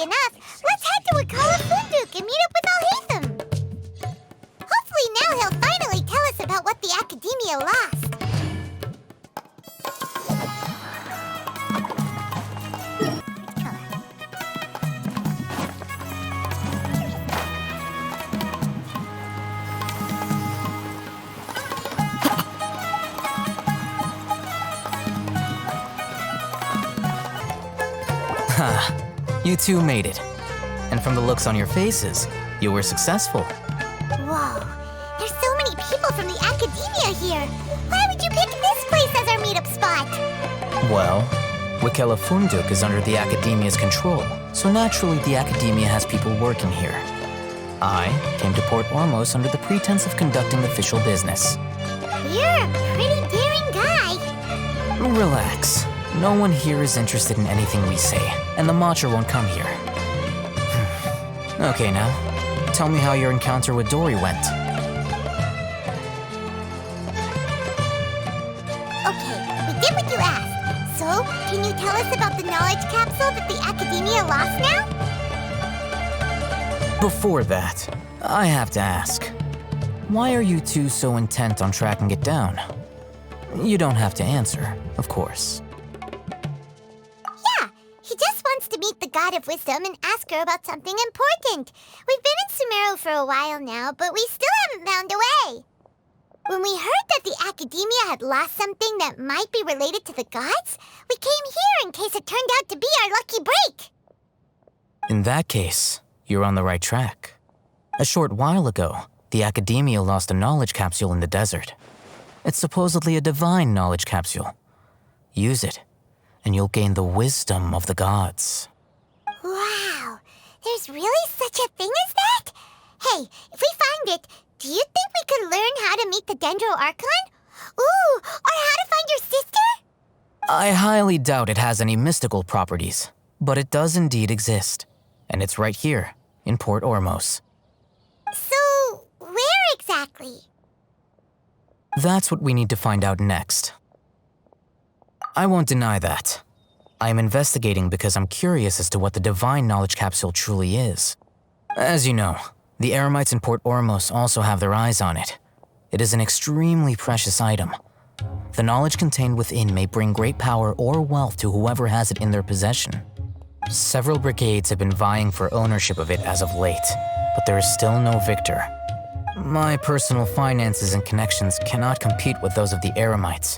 easy enough. Let's head to Wikala Funduq and meet up with Alhaitham. Hopefully now he'll finally tell us about what the Academia lost. You two made it. And from the looks on your faces, you were successful. Whoa, there's so many people from the Academia here. Why would you pick this place as our meetup spot? Well, Wikala Funduq is under the Academia's control, so naturally the Academia has people working here. I came to Port Ormos under the pretense of conducting official business. You're a pretty daring guy. Relax. No one here is interested in anything we say, and the Matcha won't come here. Okay now, tell me how your encounter with Dori went. Okay, we did what you asked. So, can you tell us about the knowledge capsule that the Academia lost now? Before that, I have to ask, why are you two so intent on tracking it down? You don't have to answer, of course. He just wants to meet the God of Wisdom and ask her about something important. We've been in Sumeru for a while now, but we still haven't found a way. When we heard that the Academia had lost something that might be related to the gods, we came here in case it turned out to be our lucky break. In that case, you're on the right track. A short while ago, the Academia lost a knowledge capsule in the desert. It's supposedly a divine knowledge capsule. Use it, and you'll gain the wisdom of the gods. Wow, there's really such a thing as that? Hey, if we find it, do you think we could learn how to meet the Dendro Archon? Ooh, or how to find your sister? I highly doubt it has any mystical properties, but it does indeed exist. And it's right here, in Port Ormos. So, where exactly? That's what we need to find out next. I won't deny that. I am investigating because I'm curious as to what the Divine Knowledge Capsule truly is. As you know, the Eremites in Port Ormos also have their eyes on it. It is an extremely precious item. The knowledge contained within may bring great power or wealth to whoever has it in their possession. Several brigades have been vying for ownership of it as of late, but there is still no victor. My personal finances and connections cannot compete with those of the Eremites.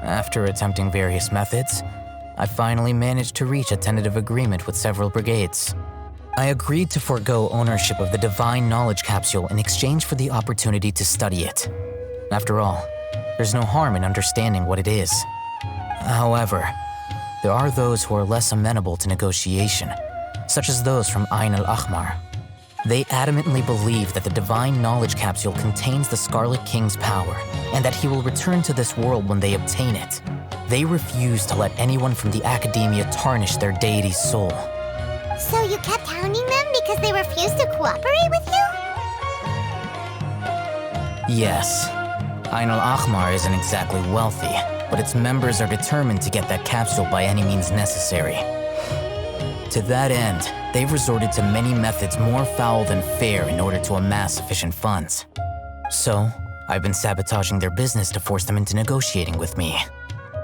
After attempting various methods, I finally managed to reach a tentative agreement with several brigades. I agreed to forego ownership of the Divine Knowledge Capsule in exchange for the opportunity to study it. After all, there's no harm in understanding what it is. However, there are those who are less amenable to negotiation, such as those from Ayn Al-Ahmar. They adamantly believe that the Divine Knowledge Capsule contains the Scarlet King's power, and that he will return to this world when they obtain it. They refuse to let anyone from the Academia tarnish their deity's soul. So you kept hounding them because they refused to cooperate with you? Yes. Ayn Al-Ahmar isn't exactly wealthy, but its members are determined to get that capsule by any means necessary. To that end, they've resorted to many methods more foul than fair in order to amass sufficient funds. So, I've been sabotaging their business to force them into negotiating with me.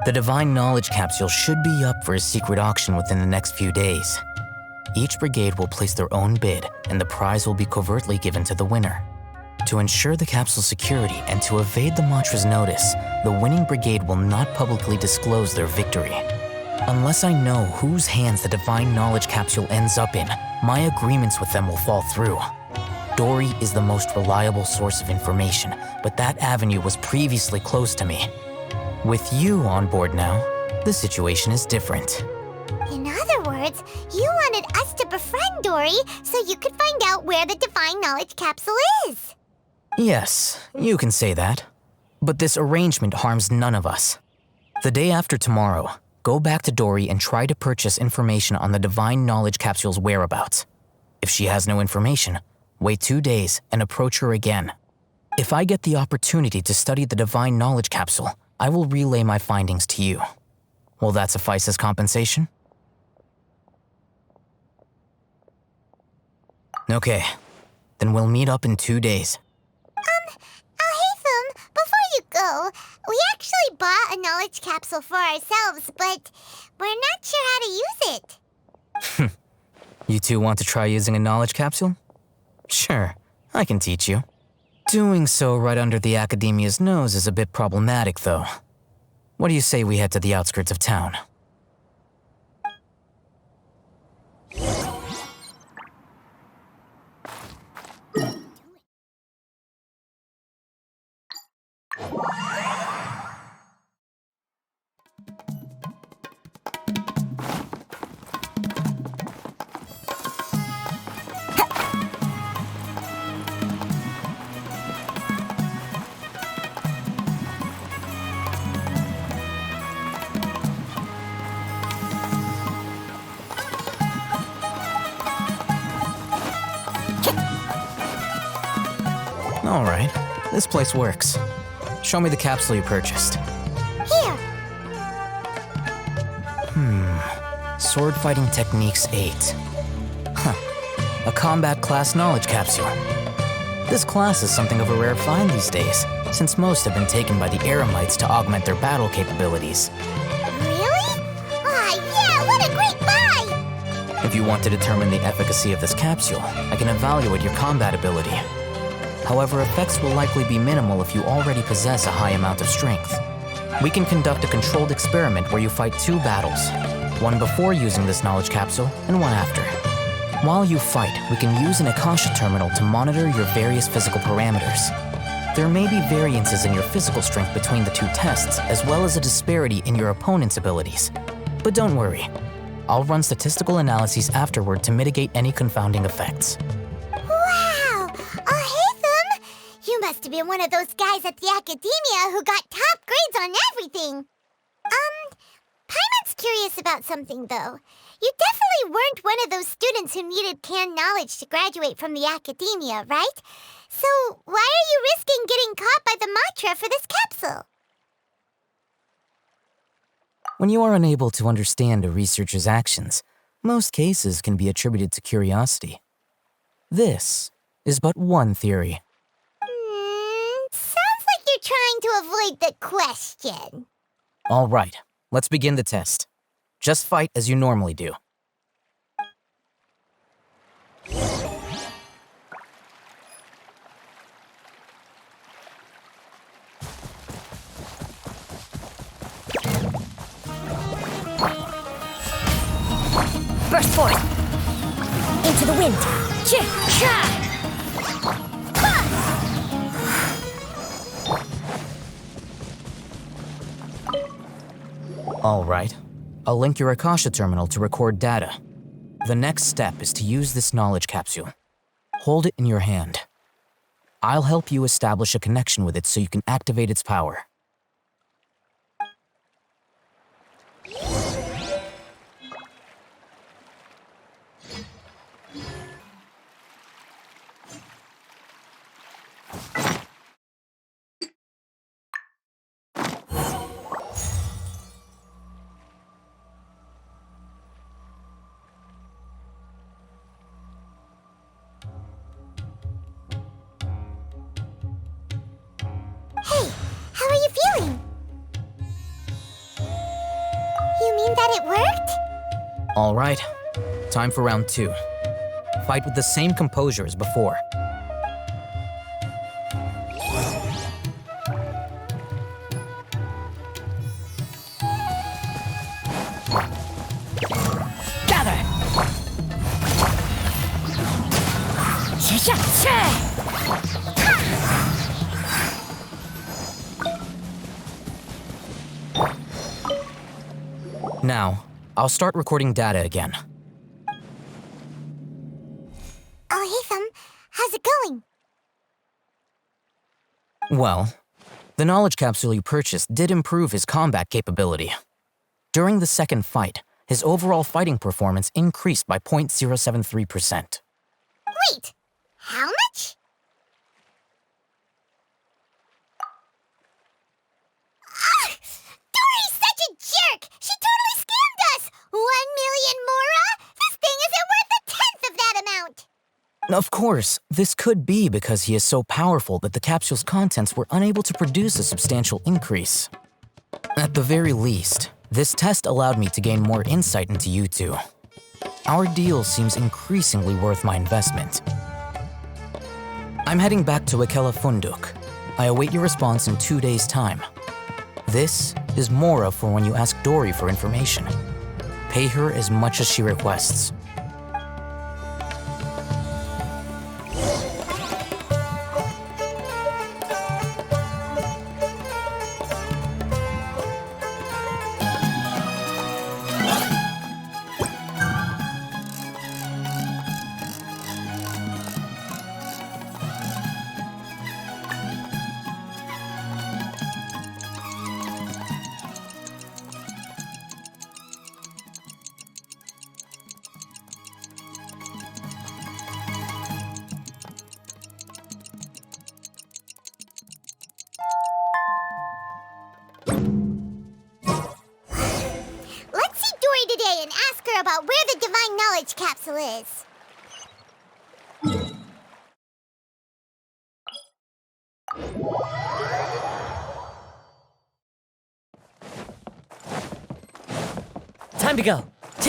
The Divine Knowledge Capsule should be up for a secret auction within the next few days. Each brigade will place their own bid, and the prize will be covertly given to the winner. To ensure the capsule's security and to evade the Matra's notice, the winning brigade will not publicly disclose their victory. Unless I know whose hands the Divine Knowledge Capsule ends up in, my agreements with them will fall through. Dori is the most reliable source of information, but that avenue was previously closed to me. With you on board now, the situation is different. In other words, you wanted us to befriend Dori so you could find out where the Divine Knowledge Capsule is. Yes, you can say that. But this arrangement harms none of us. The day after tomorrow, go back to Dori and try to purchase information on the Divine Knowledge Capsule's whereabouts. If she has no information, wait 2 days and approach her again. If I get the opportunity to study the Divine Knowledge Capsule, I will relay my findings to you. Will that suffice as compensation? Okay, then we'll meet up in 2 days. Alhaitham, before you go, we actually bought a knowledge capsule for ourselves, but we're not sure how to use it. You two want to try using a knowledge capsule? Sure, I can teach you. Doing so right under the Academia's nose is a bit problematic, though. What do you say we head to the outskirts of town? All right, this place works. Show me the capsule you purchased. Here. Sword Fighting Techniques 8. Huh. A combat class knowledge capsule. This class is something of a rare find these days, since most have been taken by the Eremites to augment their battle capabilities. Really? Ah, yeah, what a great buy! If you want to determine the efficacy of this capsule, I can evaluate your combat ability. However, effects will likely be minimal if you already possess a high amount of strength. We can conduct a controlled experiment where you fight 2 battles, one before using this knowledge capsule and one after. While you fight, we can use an Akasha terminal to monitor your various physical parameters. There may be variances in your physical strength between the 2 tests, as well as a disparity in your opponent's abilities. But don't worry, I'll run statistical analyses afterward to mitigate any confounding effects. Wow! Alhaitham! You must have been one of those guys at the Academia who got top grades on everything. Paimon's curious about something, though. You definitely weren't one of those students who needed canned knowledge to graduate from the Academia, right? So why are you risking getting caught by the mantra for this capsule? When you are unable to understand a researcher's actions, most cases can be attributed to curiosity. This is but one theory. Sounds like you're trying to avoid the question. All right, let's begin the test. Just fight as you normally do. Burst forth! Into the wind! Cha! All right. I'll link your Akasha terminal to record data. The next step is to use this knowledge capsule. Hold it in your hand. I'll help you establish a connection with it so you can activate its power. Hey, how are you feeling? You mean that it worked? All right. Time for round 2. Fight with the same composure as before. Gather! Cha! Now, I'll start recording data again. Alhaitham, how's it going? Well, the knowledge capsule you purchased did improve his combat capability. During the second fight, his overall fighting performance increased by 0.073%. Wait, how much? Dori's such a jerk! She totally scammed us! 1 million mora? This thing isn't worth a tenth of that amount! Of course, this could be because he is so powerful that the capsule's contents were unable to produce a substantial increase. At the very least, this test allowed me to gain more insight into you two. Our deal seems increasingly worth my investment. I'm heading back to Wikala Funduq. I await your response in 2 days' time. This is Mora for when you ask Dori for information. Pay her as much as she requests. Let's see Dori today and ask her about where the Divine Knowledge Capsule is. Time to go. Here,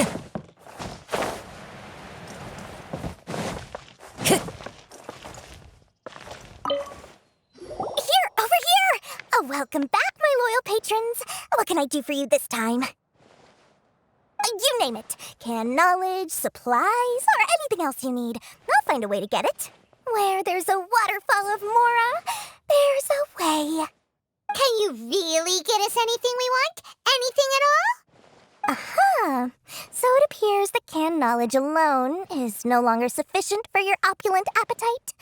over here! Oh, welcome back, my loyal patrons. What can I do for you this time? You name it. Can knowledge, supplies, or anything else you need. I'll find a way to get it. Where there's a waterfall of Mora, there's a way. Can you really get us anything we want? Anything at all? Aha! So it appears that canned knowledge alone is no longer sufficient for your opulent appetite.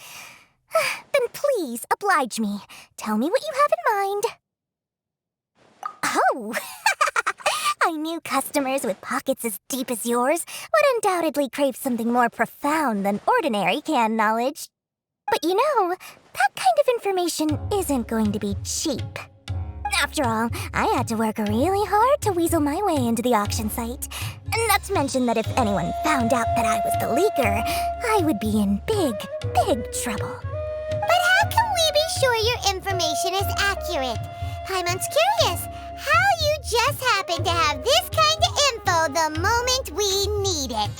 Then please oblige me. Tell me what you have in mind. Oh! I knew customers with pockets as deep as yours would undoubtedly crave something more profound than ordinary canned knowledge. But you know, that kind of information isn't going to be cheap. After all, I had to work really hard to weasel my way into the auction site. Not to mention that if anyone found out that I was the leaker, I would be in big, big trouble. But how can we be sure your information is accurate? Paimon's curious how you just happen to have this kind of info the moment we need it.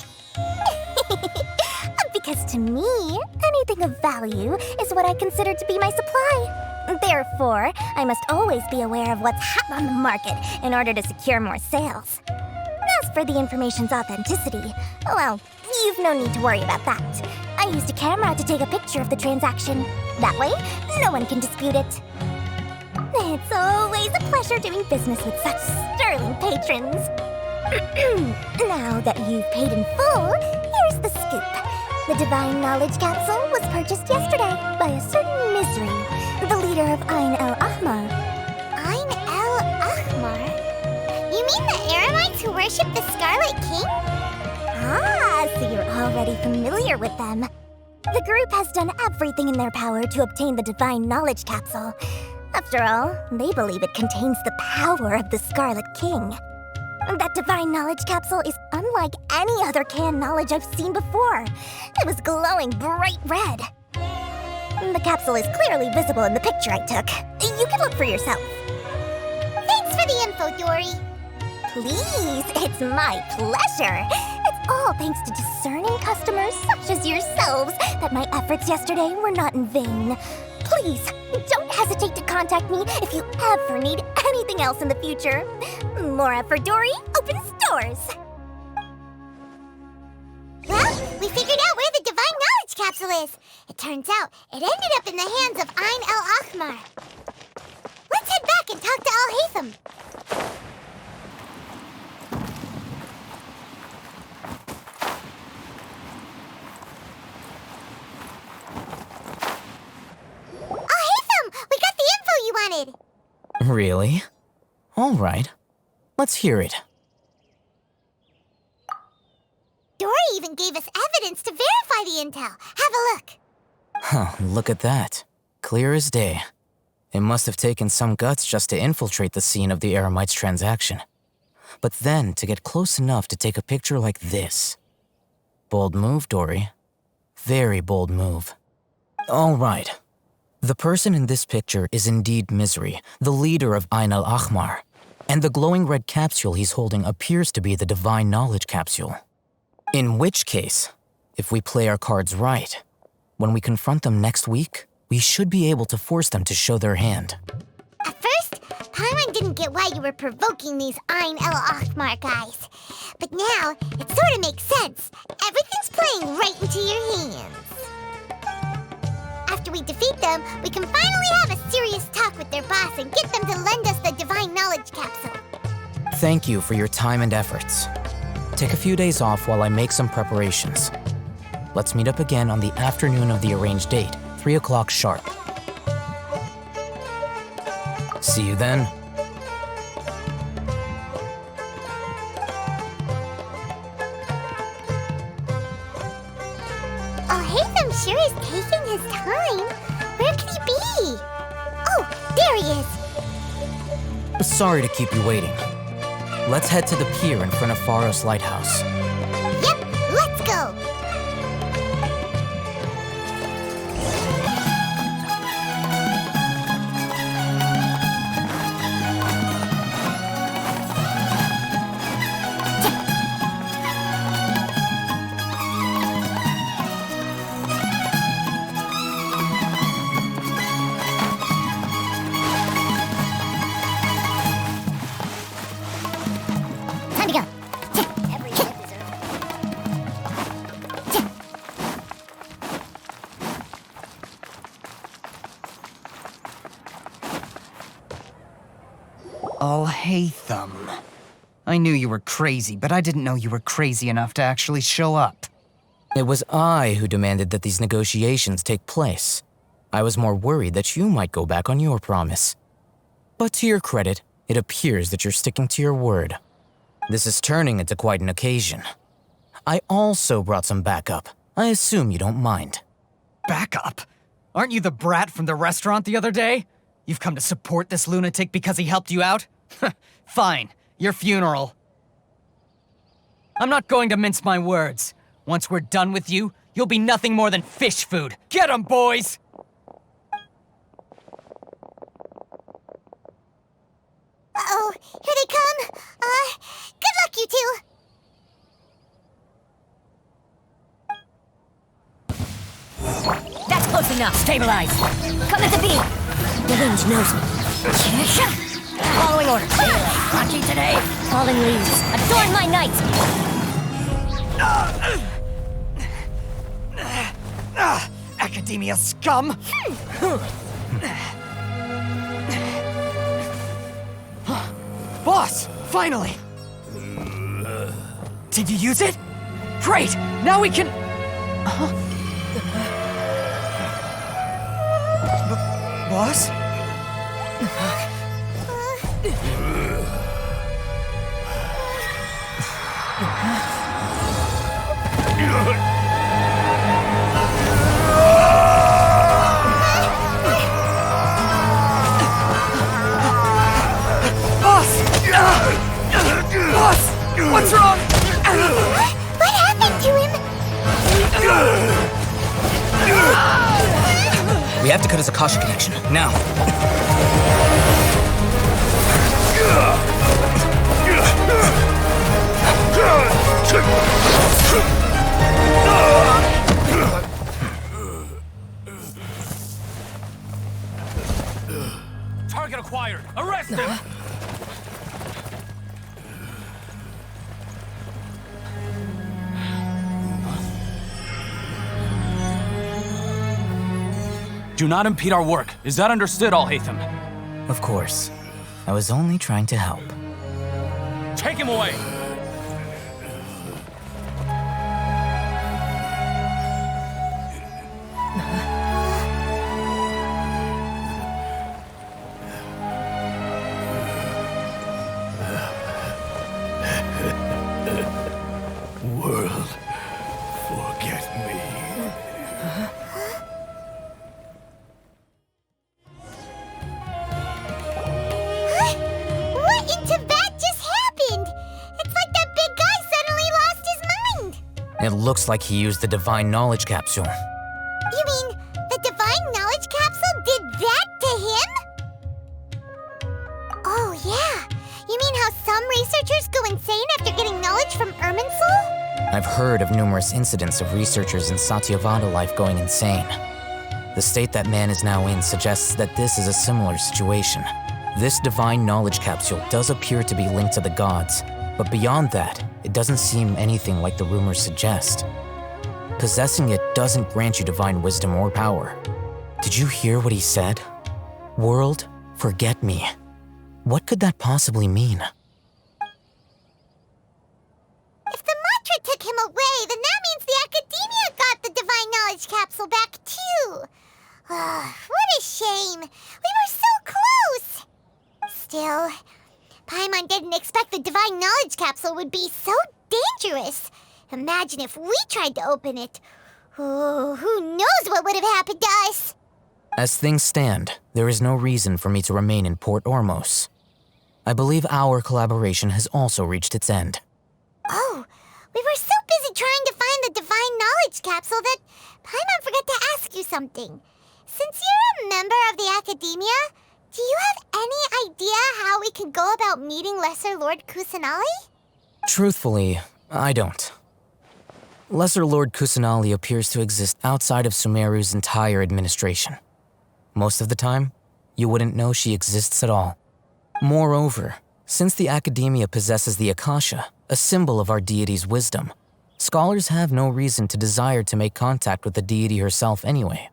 Because to me, anything of value is what I consider to be my supply. Therefore, I must always be aware of what's hot on the market in order to secure more sales. As for the information's authenticity, well, you've no need to worry about that. I used a camera to take a picture of the transaction. That way, no one can dispute it. It's always a pleasure doing business with such sterling patrons. Now that you've paid in full, here's the scoop. The Divine Knowledge Capsule was purchased yesterday by a certain Misery, the leader of Ayn Al-Ahmar. Ayn Al-Ahmar? You mean the Eremites who worship the Scarlet King? Ah, so you're already familiar with them. The group has done everything in their power to obtain the Divine Knowledge Capsule. After all, they believe it contains the power of the Scarlet King. That Divine Knowledge Capsule is unlike any other canned knowledge I've seen before. It was glowing bright red. The capsule is clearly visible in the picture I took. You can look for yourself. Thanks for the info, Dori. Please, it's my pleasure. It's all thanks to discerning customers such as yourselves that my efforts yesterday were not in vain. Please, don't hesitate to contact me if you ever need anything else in the future. Mora for Dori opens doors. Well, we figured out where the Divine Knowledge Capsule is. It turns out it ended up in the hands of Ayn Al-Ahmar. Let's head back and talk to Alhaitham. We got the info you wanted! Really? All right. Let's hear it. Dori even gave us evidence to verify the intel. Have a look. Huh, look at that. Clear as day. It must have taken some guts just to infiltrate the scene of the Eremites' transaction. But then to get close enough to take a picture like this. Bold move, Dori. Very bold move. All right. The person in this picture is indeed Misery, the leader of Ayn Al-Ahmar. And the glowing red capsule he's holding appears to be the Divine Knowledge Capsule. In which case, if we play our cards right, when we confront them next week, we should be able to force them to show their hand. At first, Paimon didn't get why you were provoking these Ayn Al-Ahmar guys. But now, it sort of makes sense. Everything's playing right into your hands. After we defeat them, we can finally have a serious talk with their boss and get them to lend us the Divine Knowledge Capsule. Thank you for your time and efforts. Take a few days off while I make some preparations. Let's meet up again on the afternoon of the arranged date, 3 o'clock sharp. See you then. Alhaitham sure is taking his time. Where could he be? Oh, there he is. Sorry to keep you waiting. Let's head to the pier in front of Pharos Lighthouse. Yep, let's go. Time to go. Every life is Alhaitham. I knew you were crazy, but I didn't know you were crazy enough to actually show up. It was I who demanded that these negotiations take place. I was more worried that you might go back on your promise. But to your credit, it appears that you're sticking to your word. This is turning into quite an occasion. I also brought some backup. I assume you don't mind. Backup? Aren't you the brat from the restaurant the other day? You've come to support this lunatic because he helped you out? Fine, your funeral. I'm not going to mince my words. Once we're done with you, you'll be nothing more than fish food. Get 'em, boys! Uh-oh, here they come. Good luck, you two. That's close enough. Stabilize. Come at the beat. The wind knows me. Following orders. Rocky today. Falling leaves. Adorn my night. Academia scum! Boss! Finally! Did you use it? Great! Now we can... Boss? Boss! What's wrong? What happened to him? We have to cut his Akasha connection, now. Target acquired. Arrest him! Do not impede our work. Is that understood, Alhaitham? Of course. I was only trying to help. Take him away! World, forget me. What in Teyvat just happened? It's like that big guy suddenly lost his mind. It looks like he used the Divine Knowledge Capsule. You mean the Divine Knowledge Capsule did that to him? Oh, yeah. You mean how some researchers go insane after getting knowledge from Irminsul? I've heard of numerous incidents of researchers in Satyavada life going insane. The state that man is now in suggests that this is a similar situation. This Divine Knowledge Capsule does appear to be linked to the gods, but beyond that, it doesn't seem anything like the rumors suggest. Possessing it doesn't grant you divine wisdom or power. Did you hear what he said? World, forget me. What could that possibly mean? If the mantra took him away, then that means the Academia got the Divine Knowledge Capsule back too. What a shame. We were so close. Still, Paimon didn't expect the Divine Knowledge Capsule would be so dangerous. Imagine if we tried to open it. Oh, who knows what would have happened to us? As things stand, there is no reason for me to remain in Port Ormos. I believe our collaboration has also reached its end. Oh, we were so busy trying to find the Divine Knowledge Capsule that Paimon forgot to ask you something. Since you're a member of the Academia, do you have any idea how we can go about meeting Lesser Lord Kusanali? Truthfully, I don't. Lesser Lord Kusanali appears to exist outside of Sumeru's entire administration. Most of the time, you wouldn't know she exists at all. Moreover, since the Academia possesses the Akasha, a symbol of our deity's wisdom, scholars have no reason to desire to make contact with the deity herself anyway.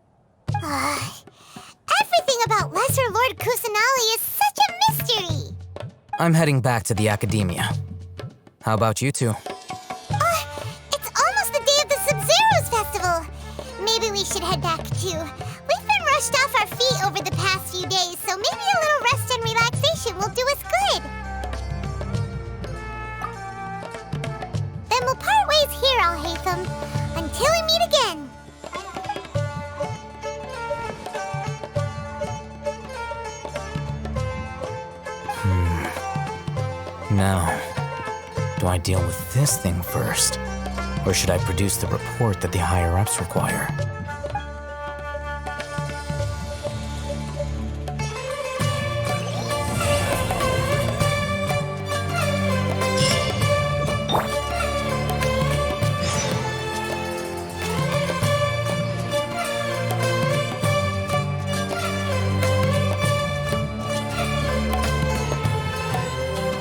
Everything about Lesser Lord Kusanali is such a mystery! I'm heading back to the Academia. How about you two? It's almost the day of the Sub-Zero's festival. Maybe we should head back too. We've been rushed off our feet over the past few days, so maybe a little rest and relaxation will do us good. Then we'll part ways here, Alhaitham, until we meet again. Now, do I deal with this thing first? Or should I produce the report that the higher-ups require?